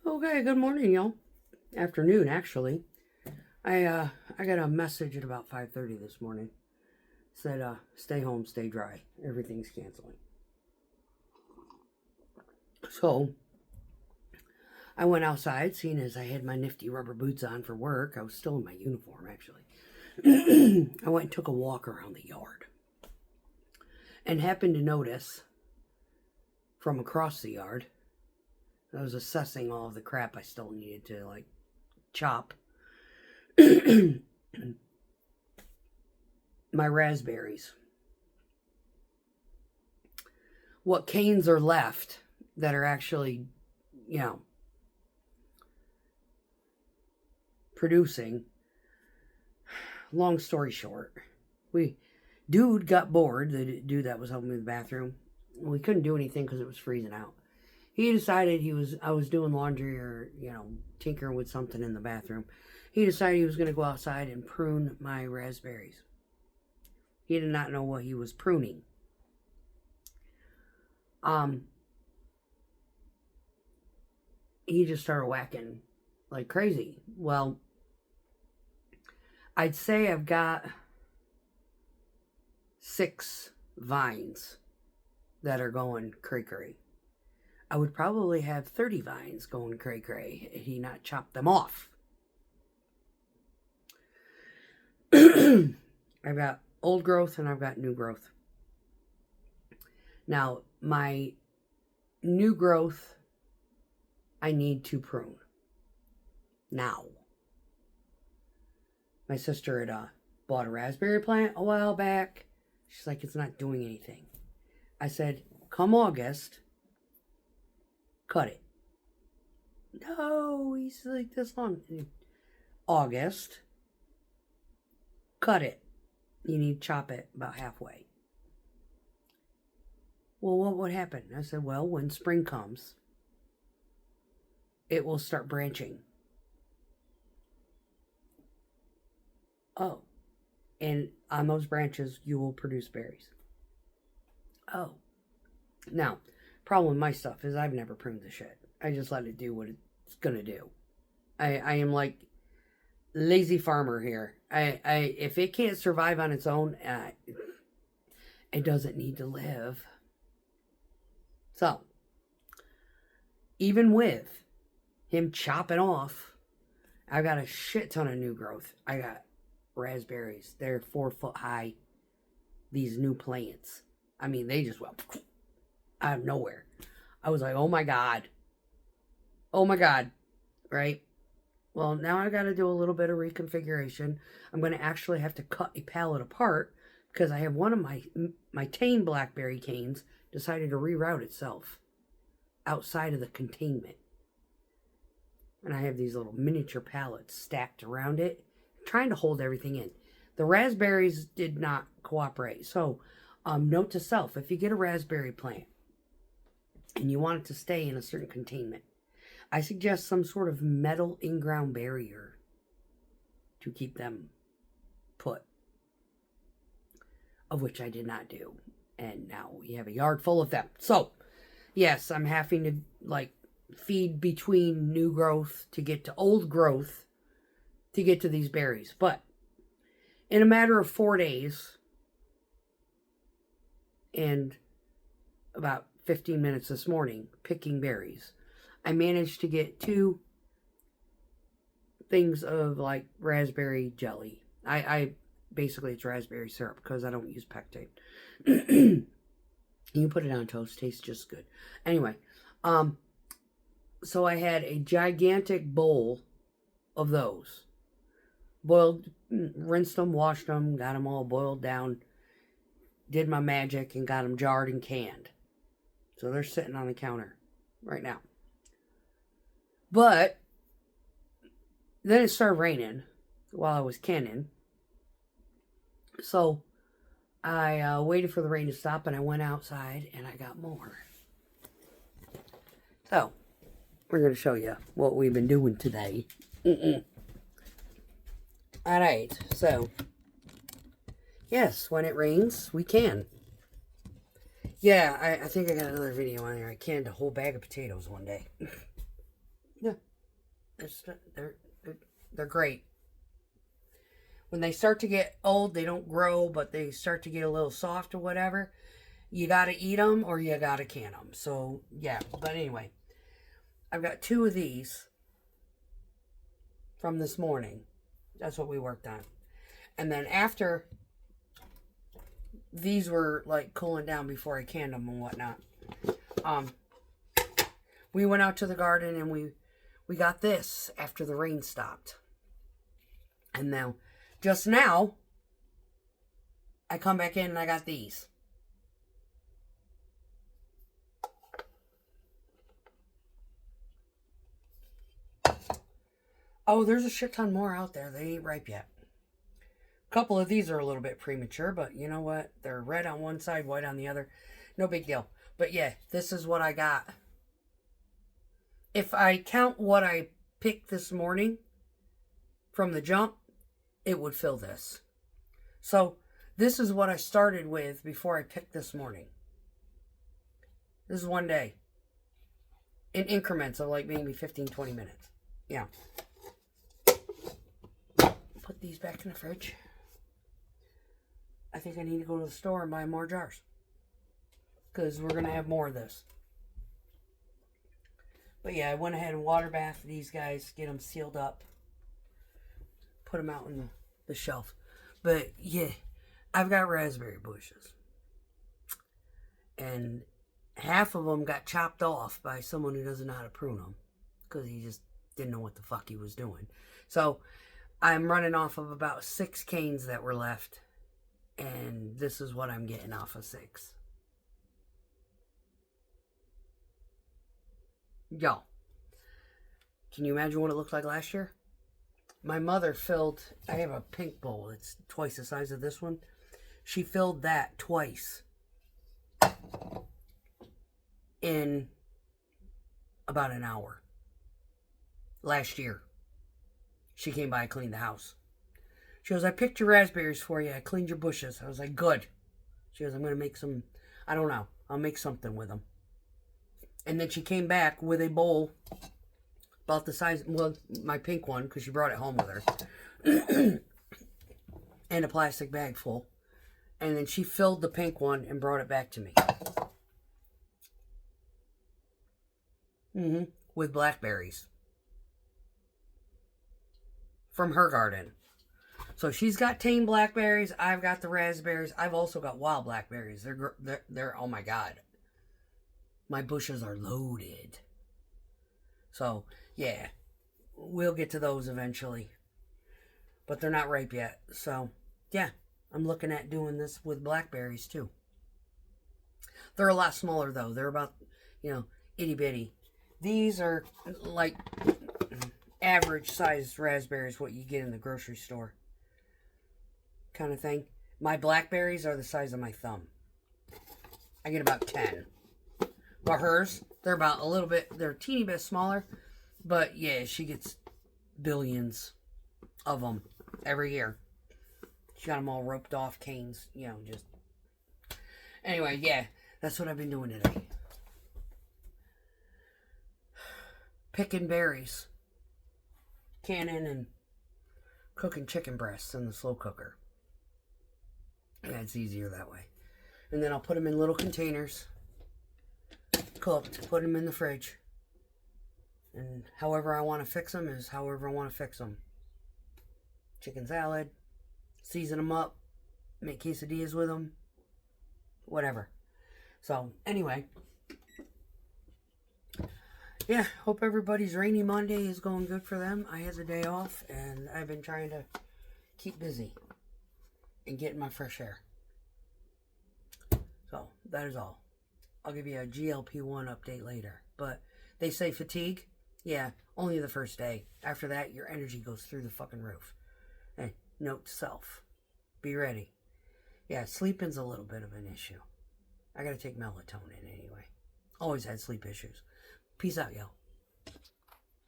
Okay, good morning, y'all. Afternoon, actually. I got a message at about 5:30 this morning. Said, stay home, stay dry. Everything's canceling. So, I went outside, seeing as I had my nifty rubber boots on for work. I was still in my uniform, actually. I went and took a walk around the yard. And happened to notice, from across the yard, I was assessing all of the crap I still needed to, chop. My raspberries. What canes are left that are actually, you know, producing. Long story short, dude got bored. The dude that was helping me in the bathroom. We couldn't do anything because it was freezing out. He decided I was doing laundry or, tinkering with something in the bathroom. He decided he was going to go outside and prune my raspberries. He did not know what he was pruning. He just started whacking like crazy. Well, I'd say I've got 6 vines that are going cray-cray. I would probably have 30 vines going cray-cray had he not chopped them off. I've got old growth and I've got new growth. Now, my new growth, I need to prune. Now. My sister had bought a raspberry plant a while back. She's like, it's not doing anything. I said, come August, cut it. No, he's like this long. August, cut it. You need to chop it about halfway. Well, what would happen? I said, well, when spring comes, it will start branching. Oh, and on those branches, you will produce berries. Oh. Now, problem with my stuff is I've never pruned the shit. I just let it do what it's gonna do. I am like lazy farmer here. If it can't survive on its own, it doesn't need to live. So, even with him chopping off, I got a shit ton of new growth. I got raspberries. They're 4 foot high. These new plants. I mean, they just went out of nowhere. I was like, oh my God. Oh my God. Right? Well, now I got to do a little bit of reconfiguration. I'm going to actually have to cut a pallet apart because I have one of my tame blackberry canes decided to reroute itself outside of the containment. And I have these little miniature pallets stacked around it, trying to hold everything in. The raspberries did not cooperate. So, note to self, if you get a raspberry plant and you want it to stay in a certain containment, I suggest some sort of metal in-ground barrier to keep them put, of which I did not do. And now we have a yard full of them. So, yes, I'm having to, feed between new growth to get to old growth to get to these berries. But in a matter of 4 days and about 15 minutes this morning picking berries, I managed to get 2 things of raspberry jelly. I basically it's raspberry syrup because I don't use Pectate. You can put it on toast, tastes just good. Anyway, so I had a gigantic bowl of those. Boiled, rinsed them, washed them, got them all boiled down, did my magic, and got them jarred and canned. So they're sitting on the counter right now. But then it started raining while I was canning. So I waited for the rain to stop and I went outside and I got more. So we're going to show you what we've been doing today. Alright, so yes, when it rains, we can. Yeah, I think I got another video on there. I canned a whole bag of potatoes one day. Yeah, it's they're great. When they start to get old, they don't grow, but they start to get a little soft or whatever. You gotta eat them or you gotta can them. So yeah, but anyway, I've got 2 of these from this morning. That's what we worked on. And then after these were like cooling down before I canned them and whatnot, we went out to the garden and we got this after the rain stopped. And now, just now, I come back in and I got these. Oh, there's a shit ton more out there. They ain't ripe yet. A couple of these are a little bit premature, but you know what? They're red on one side, white on the other. No big deal. But yeah, this is what I got. If I count what I picked this morning from the jump, it would fill this. So this is what I started with before I picked this morning. This is one day. In increments of like maybe 15, 20 minutes. Yeah. Put these back in the fridge. I think I need to go to the store and buy more jars. Because we're going to have more of this. But yeah, I went ahead and water bathed these guys. Get them sealed up. Put them out in the shelf. But yeah, I've got raspberry bushes. And half of them got chopped off by someone who doesn't know how to prune them. Because he just didn't know what the fuck he was doing. So I'm running off of about 6 canes that were left. And this is what I'm getting off of 6. Yo. Can you imagine what it looked like last year? My mother filled, I have a pink bowl. It's twice the size of this one. She filled that twice in about an hour. Last year. She came by and cleaned the house. She goes, I picked your raspberries for you. I cleaned your bushes. I was like, good. She goes, I'm going to make some, I don't know. I'll make something with them. And then she came back with a bowl about the size, well, my pink one, because she brought it home with her. And a plastic bag full. And then she filled the pink one and brought it back to me. With blackberries. From her garden. So she's got tame blackberries. I've got the raspberries. I've also got wild blackberries. They're oh my god. My bushes are loaded. So, yeah. We'll get to those eventually. But they're not ripe yet. So, yeah. I'm looking at doing this with blackberries too. They're a lot smaller though. They're about, itty bitty. These are like average sized raspberries, what you get in the grocery store. Kind of thing. My blackberries are the size of my thumb. I get about 10. But hers, they're about a little bit, they're a teeny bit smaller. But yeah, she gets billions of them every year. She got them all roped off canes, just. Anyway, yeah, that's what I've been doing today. Picking berries. Canning and cooking chicken breasts in the slow cooker. Yeah, it's easier that way. And then I'll put them in little containers. Cooked. Put them in the fridge. And however I want to fix them is however I want to fix them. Chicken salad. Season them up. Make quesadillas with them. Whatever. So, anyway. Yeah, hope everybody's rainy Monday is going good for them. I had the day off, and I've been trying to keep busy and getting my fresh air. So, that is all. I'll give you a GLP-1 update later. But they say fatigue, yeah, only the first day. After that, your energy goes through the fucking roof. Hey, note to self. Be ready. Yeah, sleeping's a little bit of an issue. I gotta take melatonin anyway. Always had sleep issues. Peace out, y'all.